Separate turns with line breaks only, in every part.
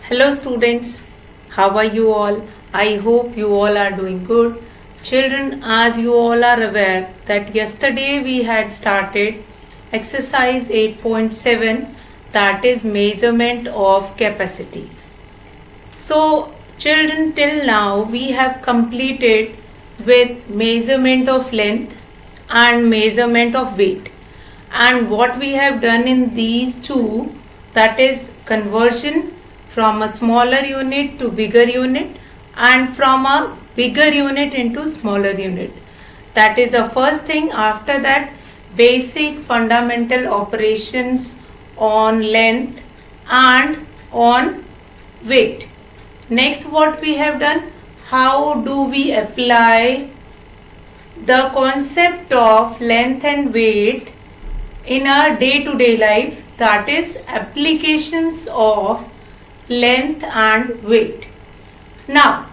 Hello students, how are you all? I hope you all are doing good. Children, as you all are aware that yesterday we had started exercise 8.7, that is measurement of capacity. So children, till now we have completed with measurement of length and measurement of weight, and what we have done in these two, that is conversion from a smaller unit to bigger unit and from a bigger unit into smaller unit. That is the first thing. After that, basic fundamental operations on length and on weight. Next, what we have done, how do we apply the concept of length and weight in our day-to-day life, that is applications of length and weight. Now,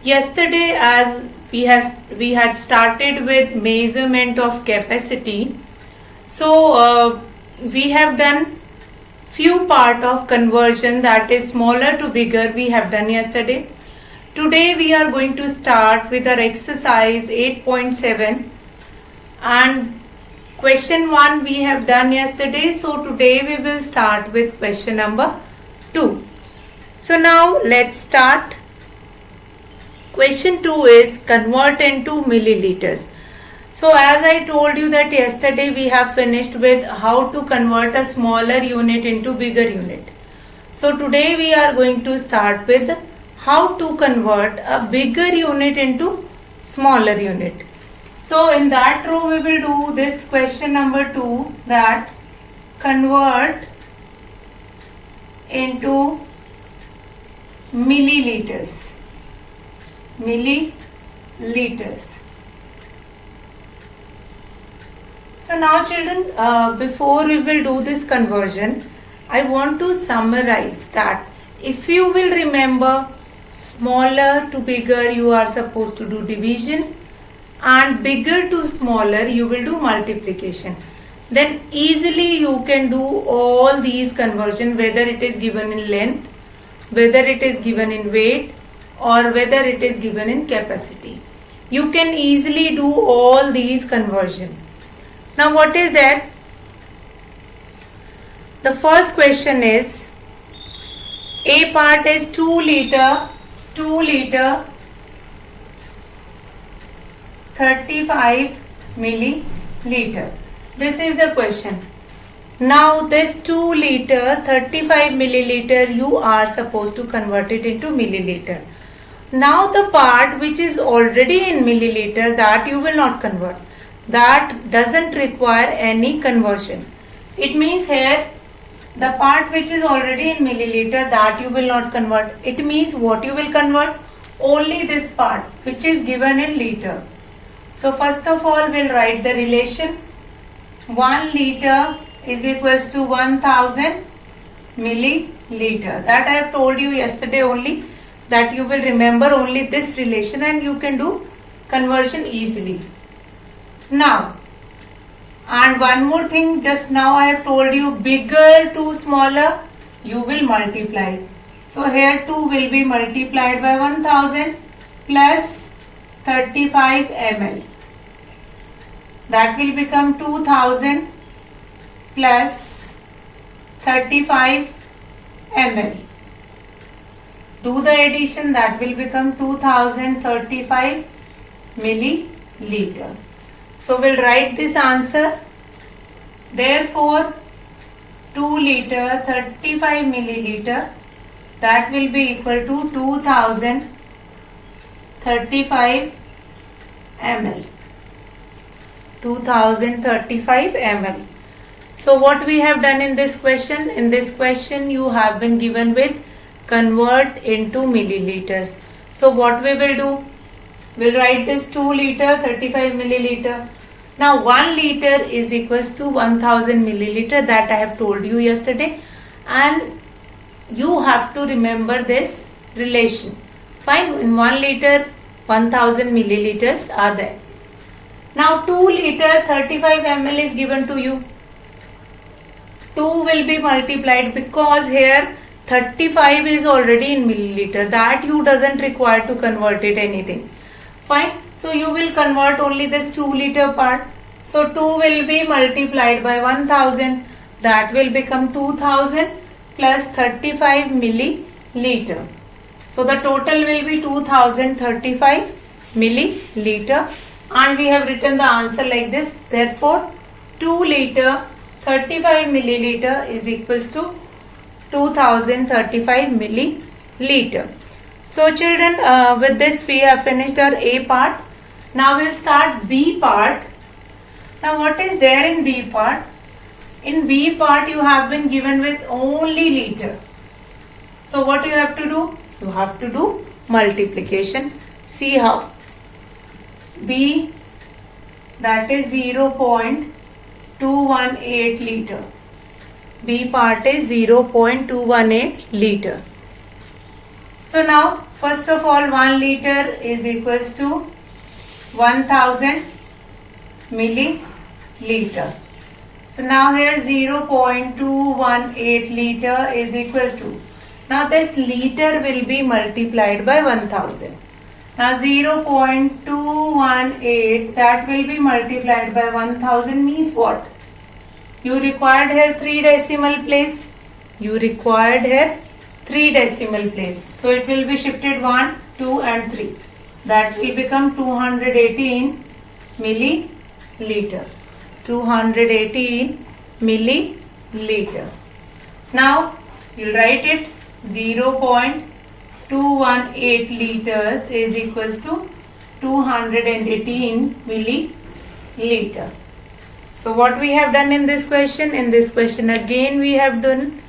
yesterday as we had started with measurement of capacity, so we have done few part of conversion, that is smaller to bigger, we have done yesterday. Today we are going to start with our exercise 8.7, and question 1 we have done yesterday, so today we will start with question number 2. So now let's start. Question 2 is convert into milliliters. So as I told you that yesterday we have finished with how to convert a smaller unit into bigger unit. So today we are going to start with how to convert a bigger unit into smaller unit. So in that row we will do this question number 2, that convert into milliliters. So now children, before we will do this conversion, I want to summarize that if you will remember, smaller to bigger you are supposed to do division, and bigger to smaller you will do multiplication. Then easily you can do all these conversion, whether it is given in length, whether it is given in weight, or whether it is given in capacity. You can easily do all these conversion. Now what is that? The first question is, A part is 2 liter 35 milliliter. This is the question. Now this 2 liter 35 milliliter you are supposed to convert it into milliliter. Now the part which is already in milliliter, that you will not convert. That doesn't require any conversion. It means here the part which is already in milliliter, that you will not convert. It means what you will convert? Only this part which is given in liter. So first of all we'll write the relation. 1 liter is equals to 1000 milliliter. That I have told you yesterday only, that you will remember only this relation and you can do conversion easily. Now, and one more thing, just now I have told you, bigger to smaller you will multiply. So here 2 will be multiplied by 1000 plus 35 ml. That will become 2000 plus 35 ml. Do the addition, that will become 2035 milliliter. So we'll write this answer. Therefore 2 liter 35 milliliter, that will be equal to 2035 ml. 2035 ml. So what we have done in this question? In this question you have been given with convert into milliliters. So what we will do? We'll write this 2 liter 35 milliliter. Now 1 liter is equals to 1000 milliliter, that I have told you yesterday, and you have to remember this relation. Fine, in 1 liter 1000 milliliters are there. Now 2 liter 35 ml is given to you. 2 will be multiplied because here 35 is already in milliliter. That you doesn't require to convert it anything. Fine. So you will convert only this 2 liter part. So 2 will be multiplied by 1000. That will become 2000 plus 35 milliliter. So the total will be 2035 milliliter. And we have written the answer like this. Therefore 2 liter 35 milliliter is equals to 2035 milliliter. So children, with this we have finished our A part. Now we'll start B part. Now what is there in B part? In B part you have been given with only liter. So what you have to do? You have to do multiplication. See how. B, that is 0.218 liter. B part is 0.218 liter. So now first of all 1 liter is equals to 1000 milliliter. So now here 0.218 liter is equals to, now this liter will be multiplied by 1000. Now 0.218 that will be multiplied by 1000 means what? You required here 3 decimal place. You required here 3 decimal place. So it will be shifted 1, 2 and 3. That will become 218 milliliter. 218 milliliter. Now you'll write it 0.218 liters is equals to 218 milliliter. So what we have done in this question? In this question again we have done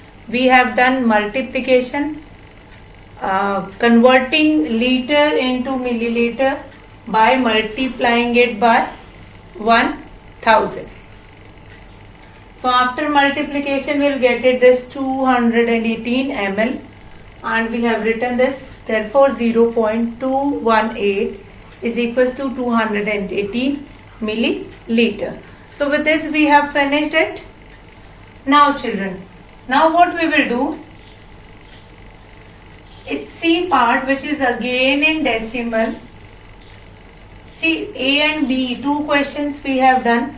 multiplication, converting liter into milliliter by multiplying it by 1000. So after multiplication we'll get it this 218 ml and we have written this, therefore 0.218 is equals to 218 milliliter. So with this we have finished it. Now children, now what we will do, it's C part which is again in decimal. See, A and B, 2 questions we have done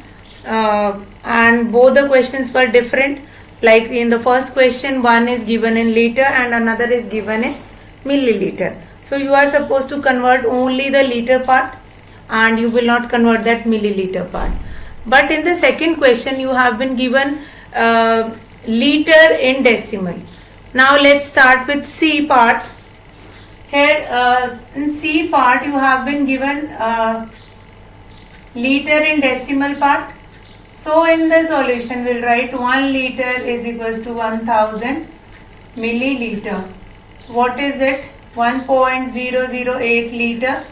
and both the questions were different. Like in the first question, one is given in liter and another is given in milliliter. So you are supposed to convert only the liter part and you will not convert that milliliter part. But in the second question you have been given liter in decimal. Now let's start with C part. Here in C part you have been given liter in decimal part. So in the solution we'll write 1 liter is equals to 1000 milliliter. What is it? 1.008 liter.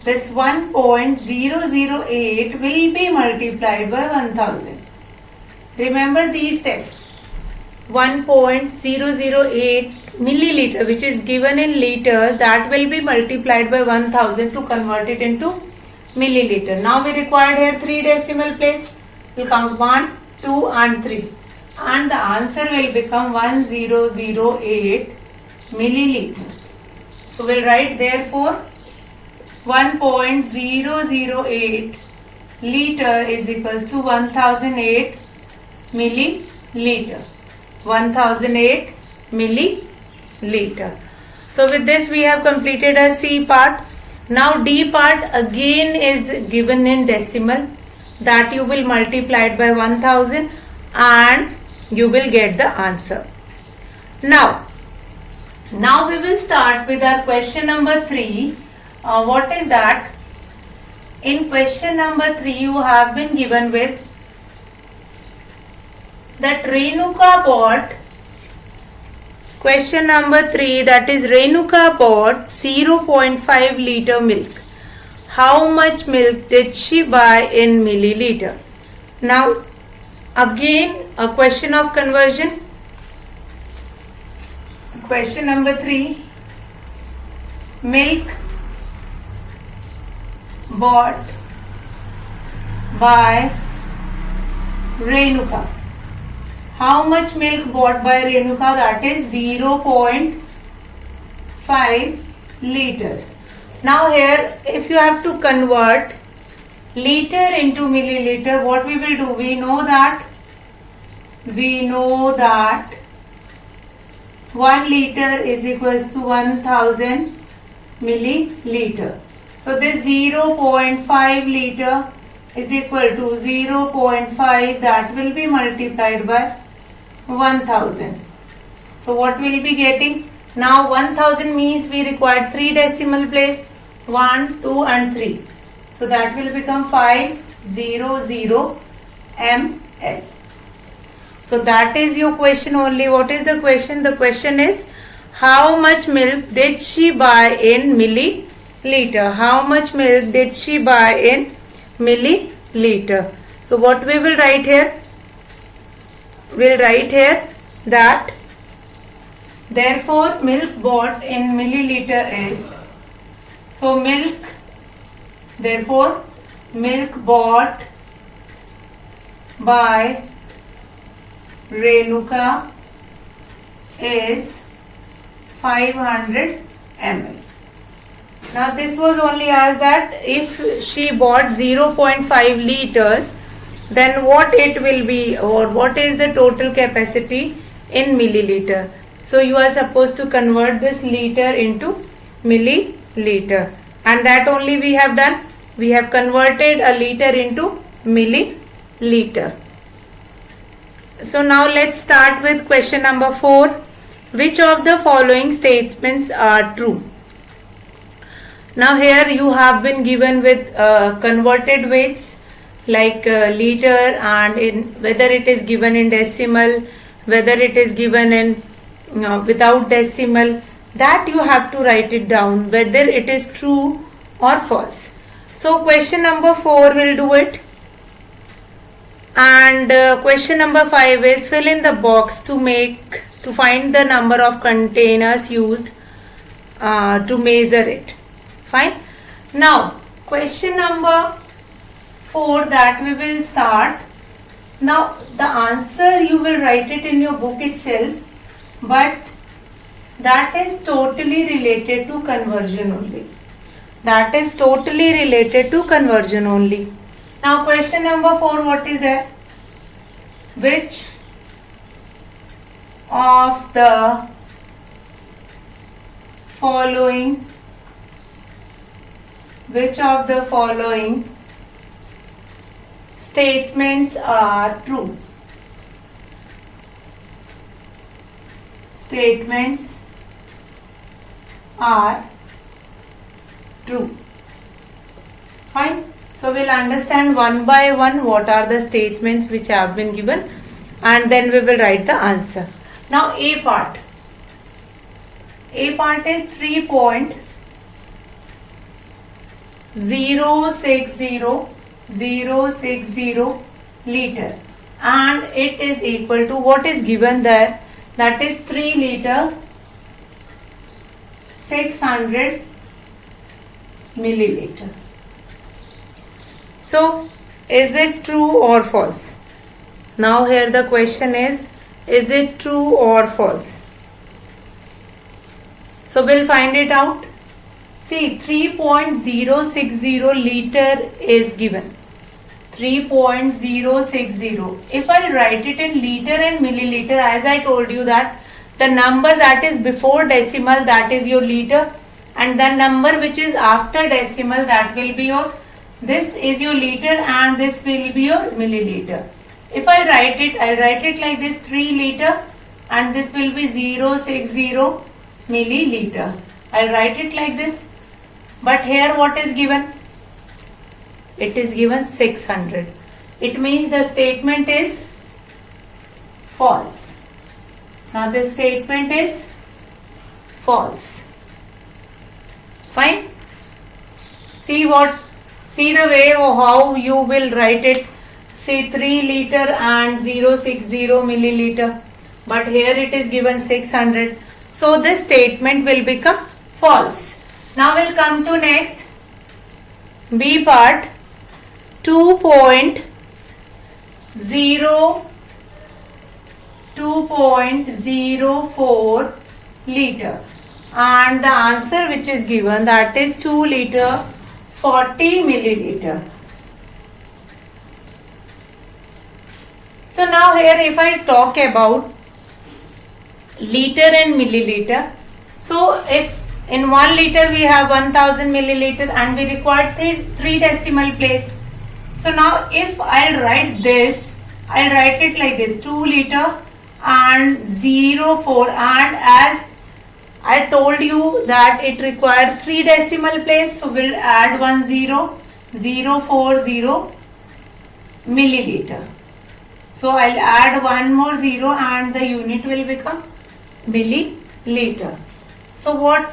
This 1.008 will be multiplied by 1000. Remember these steps. 1.008 milliliter which is given in liters, that will be multiplied by 1000 to convert it into milliliter. Now we required here 3 decimal place. We'll count 1, 2 and 3 and the answer will become 1008 milliliter. So we'll write therefore 1.008 liter is equals to 1008 milliliter. 1008 milliliter. So with this we have completed our C part. Now D part again is given in decimal, that you will multiply it by 1000 and you will get the answer. Now we will start with our question number 3. What is that? In question number 3 you have been given with that Renuka bought, question number 3, that is Renuka bought 0.5 liter milk. How much milk did she buy in milliliter? Now again a question of conversion. Question number 3, milk bought by Renuka. How much milk bought by Renuka? That is 0.5 liters. Now here, if you have to convert liter into milliliter, what we will do? We know that 1 liter is equals to 1000 milliliter. So this 0.5 liter is equal to 0.5, that will be multiplied by 1000. So what we will be getting? Now 1000 means we require 3 decimal place, 1, 2 and 3. So that will become 500 ml. So that is your question only. What is the question? The question is, how much milk did she buy in milliliter? How much milk did she buy in milliliter? So what we will write here? We'll write here that therefore milk bought in milliliter is, so milk, therefore milk bought by Renuka is 500 ml. Now this was only asked that if she bought 0.5 liters, then what it will be, or what is the total capacity in milliliter. So you are supposed to convert this liter into milliliter, and that only we have done. We have converted a liter into milliliter. So now let's start with question number 4. Which of the following statements are true? Now here you have been given with converted weights like liter, and in whether it is given in decimal, whether it is given in without decimal, that you have to write it down whether it is true or false. So question number 4 will do it, and question number 5 is fill in the box to find the number of containers used to measure it. Fine. Now question number 4 that we will start. Now the answer you will write it in your book itself, but that is totally related to conversion only. That is totally related to conversion only. Now question number 4, what is there? Which of the following statements are true? Statements are true. Fine. So we'll understand one by one what are the statements which have been given, and then we will write the answer. Now A part. A part is 3.060 liter, and it is equal to what is given there, that is 3 liter 600 milliliter. So is it true or false? Now here the question is it true or false? So we'll find it out. See, 3.060 liter is given. 3.060. If I write it in liter and milliliter, as I told you that the number that is before decimal, that is your liter, and the number which is after decimal, that will be your, this is your liter and this will be your milliliter. If I write it, I write it like this, 3 liter and this will be 060 milliliter. I'll write it like this. But here what is given? It is given 600. It means the statement is false. Now this statement is false. Fine. See the way of how you will write it. See 3 liter and 060 milliliter. But here it is given 600. So this statement will become false. Now we'll come to next. B part. 2.0 2.04 liter, and the answer which is given, that is 2 liter 40 milliliter. So now here if I talk about liter and milliliter, so if in 1 liter we have 1000 milliliter and we require 3 decimal place. So now if I write this, I'll write it like this, 2 liter and 04, and as I told you that it required 3 decimal place, so we'll add 040 milliliter. So I'll add one more 0 and the unit will become milliliter. So what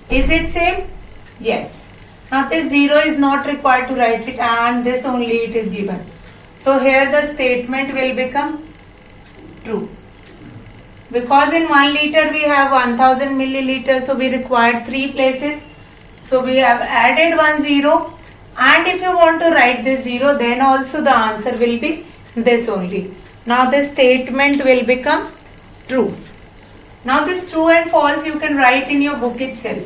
is it same? Yes. Now this 0 is not required to write it, and this only it is given. So here the statement will become true. Because in 1 liter we have 1000 milliliters, so we required 3 places. So we have added 10, and if you want to write this 0, then also the answer will be this only. Now this statement will become true. Now this true and false you can write in your book itself.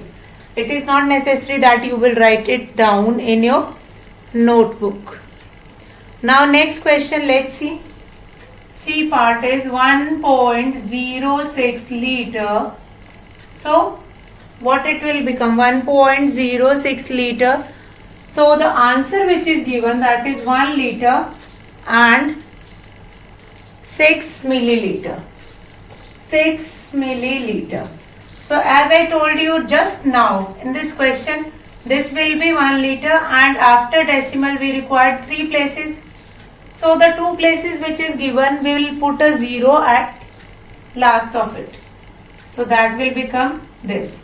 It is not necessary that you will write it down in your notebook. Now next question, let's see. C part is 1.06 liter. So what it will become? 1.06 liter. So the answer which is given, that is 1 liter and 6 milliliter. 6 milliliter. So as I told you just now in this question, this will be 1 liter, and after decimal we required 3 places. So the 2 places which is given, we will put a 0 at last of it. So that will become this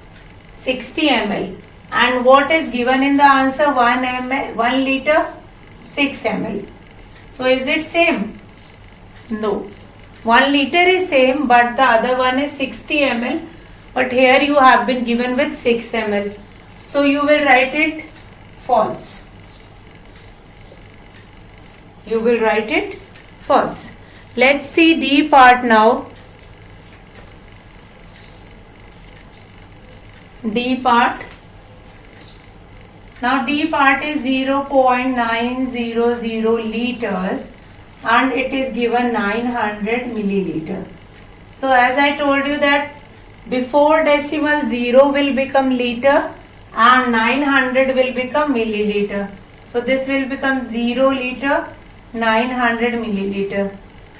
60 ml. And what is given in the answer? 1 liter 6 ml. So is it same? No. 1 liter is same, but the other one is 60 ml. But here you have been given with 6 ml. So you will write it false. You will write it false. Let's see D part now. D part. Now D part is 0.900 liters and it is given 900 milliliter. So as I told you that before decimal 0 will become liter and 900 will become milliliter. So this will become 0 liter 900 milliliter,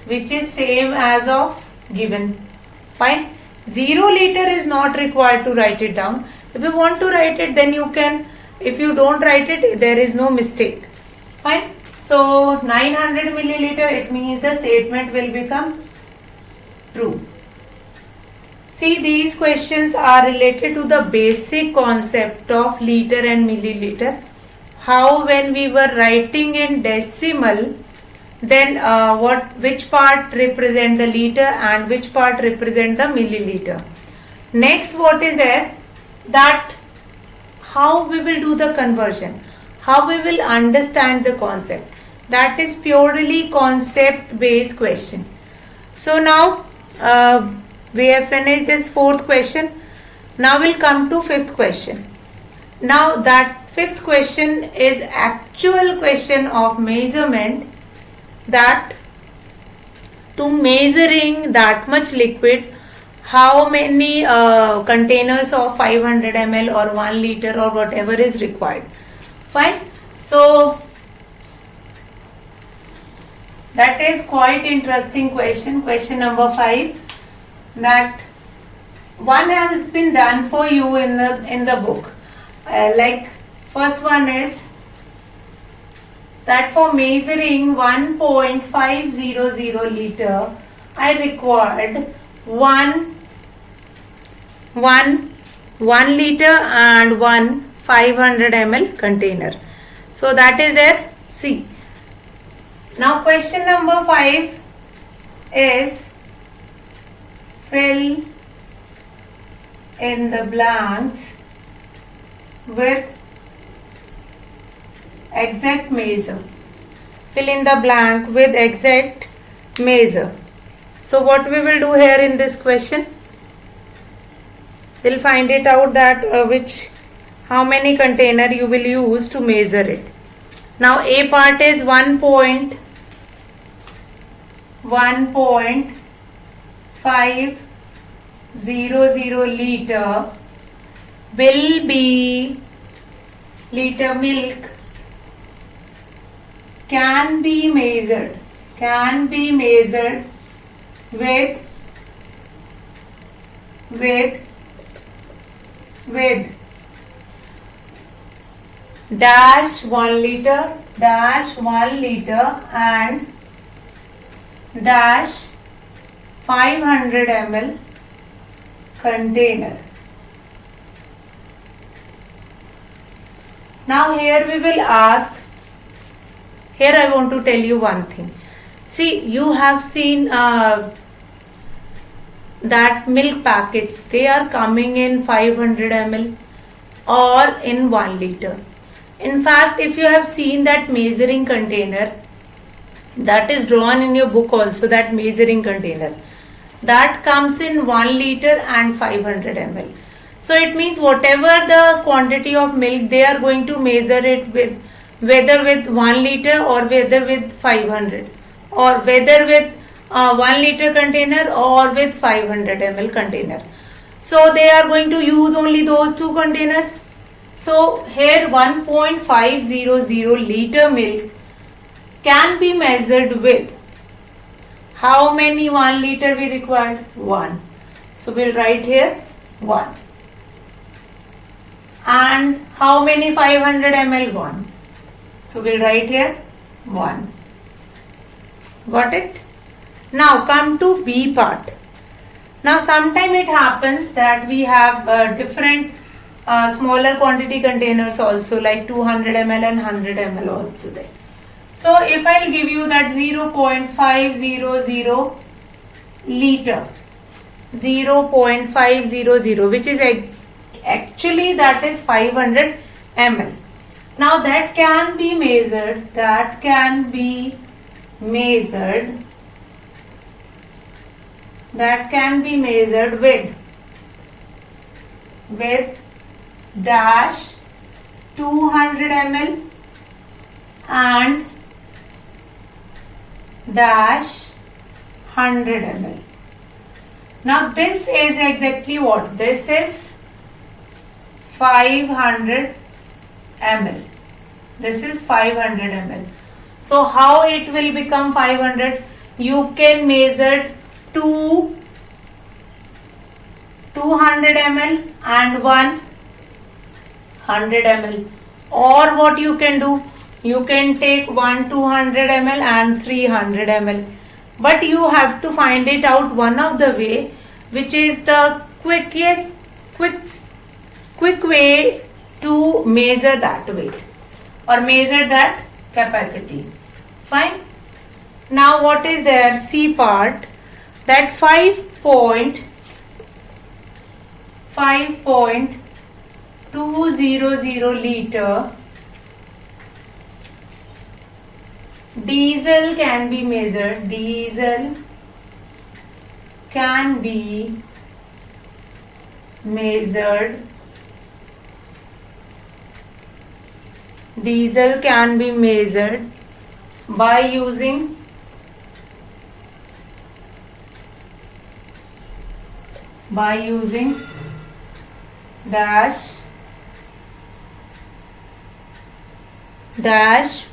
which is same as of given. Fine. 0 liter is not required to write it down. If you want to write it, then you can. If you don't write it, there is no mistake. Fine. So 900 milliliter, it means the statement will become true. See, these questions are related to the basic concept of liter and milliliter. How when we were writing in decimal, then which part represent the liter and which part represent the milliliter. Next, what is there? That how we will do the conversion, how we will understand the concept. That is purely concept based question. So now we have finished this 4th question. Now we'll come to 5th question. Now that 5th question is actual question of measurement, that to measuring that much liquid, how many containers of 500 ml or 1 liter or whatever is required. Fine. So that is quite interesting question. Question number 5. That one has been done for you in the book. Like first one is that for measuring 1.500 liter, I required 1 liter and 1 500 ml container. So that is there. C. Now question number 5 is fill in the blanks with exact measure. Fill in the blank with exact measure. So what we will do here in this question, we'll find it out that how many container you will use to measure it. Now A part is 1.50 liter will be liter milk can be measured with dash 1 liter and dash 500 ml container. Now here we will ask, here I want to tell you one thing. See, you have seen that milk packets, they are coming in 500 ml or in 1 liter. In fact, if you have seen that measuring container, that is drawn in your book also, that measuring container, that comes in 1 liter and 500 ml. So it means whatever the quantity of milk, they are going to measure it with, whether with 1 liter or whether with 500, or whether with 1 liter container or with 500 ml container. So they are going to use only those two containers. So here 1.500 liter milk can be measured with how many 1 liter we required? 1. So we'll write here 1. And how many 500 ml? 1. So we'll write here 1. Got it? Now come to B part. Now sometime it happens that we have different smaller quantity containers also, like 200 ml and 100 ml also there. So if I'll give you that 0.500 liter, 0.500, which is actually that is 500 ml. Now that can be measured with dash 200 ml and dash 100 ml. Now this is exactly what? This is 500 ml. This is 500 ml. So how it will become 500? You can measure 200 ml and 100 ml. Or what you can do? You can take 200 ml and 300 ml. But you have to find it out one of the way, which is the quick way to measure that weight or measure that capacity. Fine. Now what is there? C part, that 5.200 liter diesel can be measured. Diesel can be measured by using dash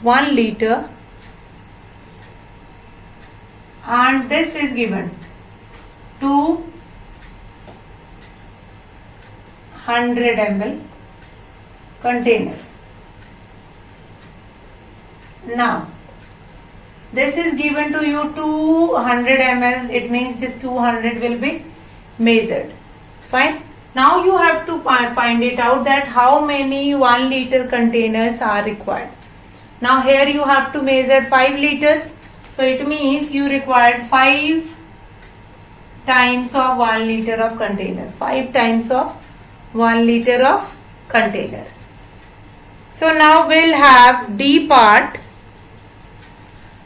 1 liter, and this is given 200 ml container. Now this is given to you 200 ml, it means this 200 will be measured. Fine. Now you have to find it out that how many 1 liter containers are required. Now here you have to measure 5 liters. So it means you required 5 times of 1 liter of container. 5 times of 1 liter of container. So now we'll have D part.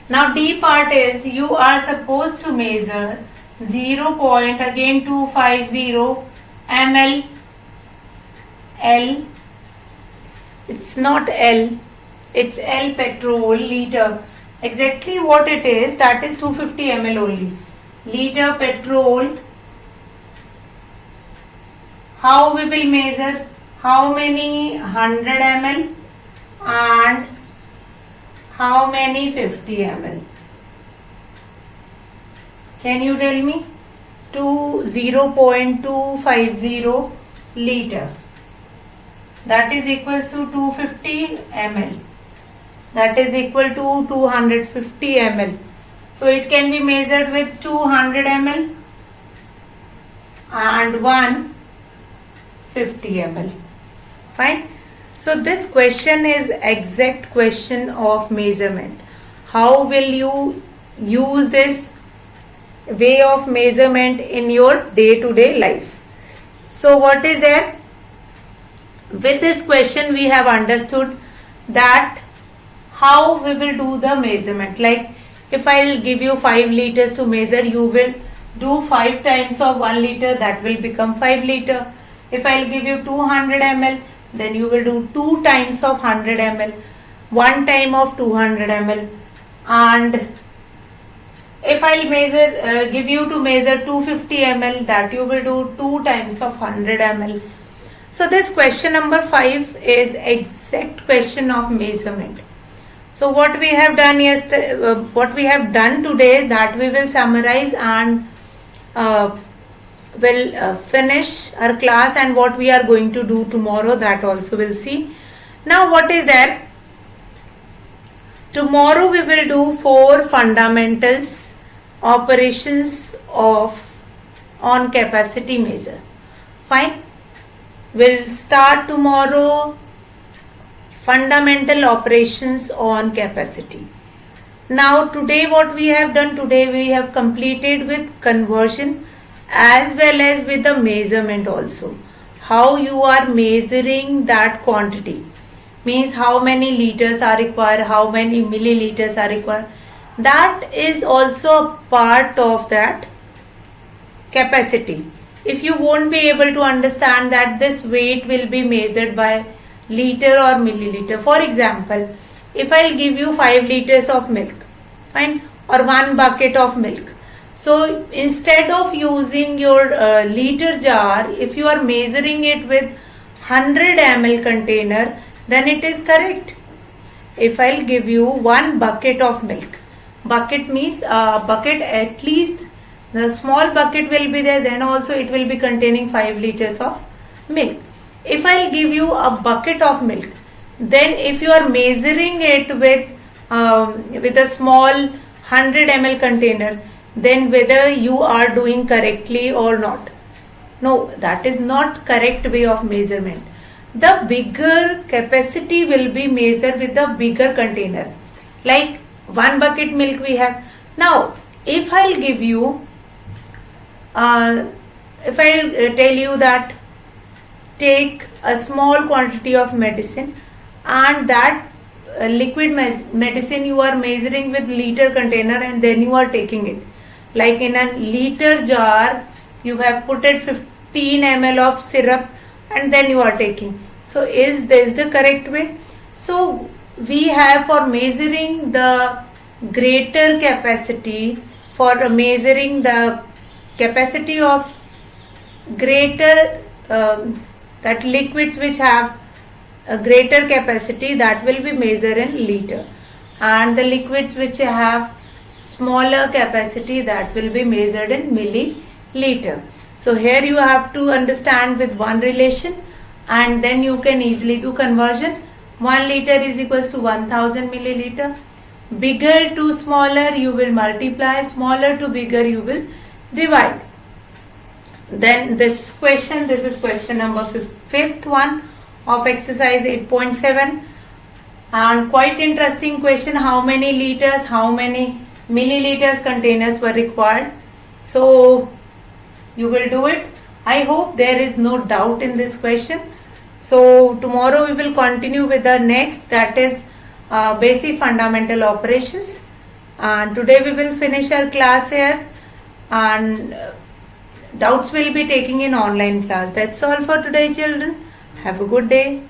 Now D part is you are supposed to measure 0.250 ml. L, it's not L, it's L petrol liter. Exactly what it is, that is 250 ml only. Liter petrol. How we will measure? How many 100 ml and how many 50 ml? Can you tell me? 0.250 liter. That is equals to 250 ml. That is equal to 250 ml. So it can be measured with 200 ml and 150 ml. Fine. So this question is exact question of measurement. How will you use this way of measurement in your day-to-day life? So what is there? With this question we have understood that how we will do the measurement. Like if I will give you 5 liters to measure, you will do 5 times of 1 liter, that will become 5 liter. If I will give you 200 ml, then you will do 2 times of 100 ml, 1 time of 200 ml. And if I will measure, give you to measure 250 ml, that you will do 2 times of 100 ml. So this question number 5 is exact question of measurement. So what we have done what we have done today, that we will summarize and will finish our class, and what we are going to do tomorrow, that also we'll see. Now what is there? Tomorrow we will do 4 fundamentals operations on capacity measure. Fine. We'll start tomorrow fundamental operations on capacity. Now today what we have done, today we have completed with conversion as well as with the measurement also. How you are measuring that quantity, means how many liters are required, how many milliliters are required. That is also a part of that capacity. If you won't be able to understand that this weight will be measured by liter or milliliter. For example, if I'll give you 5 liters of milk, fine, or 1 bucket of milk. So instead of using your liter jar, if you are measuring it with 100 ml container, then it is correct. If I'll give you 1 bucket of milk, bucket means bucket, at least the small bucket will be there, then also it will be containing 5 liters of milk. If I'll give you a bucket of milk, then if you are measuring it with a small 100 ml container, then whether you are doing correctly or not. No, that is not correct way of measurement. The bigger capacity will be measured with the bigger container. Like 1 bucket milk we have. Now, if I'll give you, if I'll tell you that take a small quantity of medicine, and that liquid medicine you are measuring with liter container, and then you are taking it. Like in a liter jar, you have put it 15 ml of syrup, and then you are taking. So is this the correct way? So we have, for measuring the greater capacity, for measuring the capacity of greater that liquids which have a greater capacity, that will be measured in liter, and the liquids which have smaller capacity, that will be measured in milliliter. So here you have to understand with one relation, and then you can easily do conversion. 1 liter is equals to 1000 milliliter. Bigger to smaller you will multiply, smaller to bigger you will divide. Then this is question number 5th one of exercise 8.7, and quite interesting question. How many liters, how many milliliters containers were required? So you will do it. I hope there is no doubt in this question. So tomorrow we will continue with the next, that is basic fundamental operations, and today we will finish our class here. and doubts will be taking in online class. That's all for today, children. Have a good day.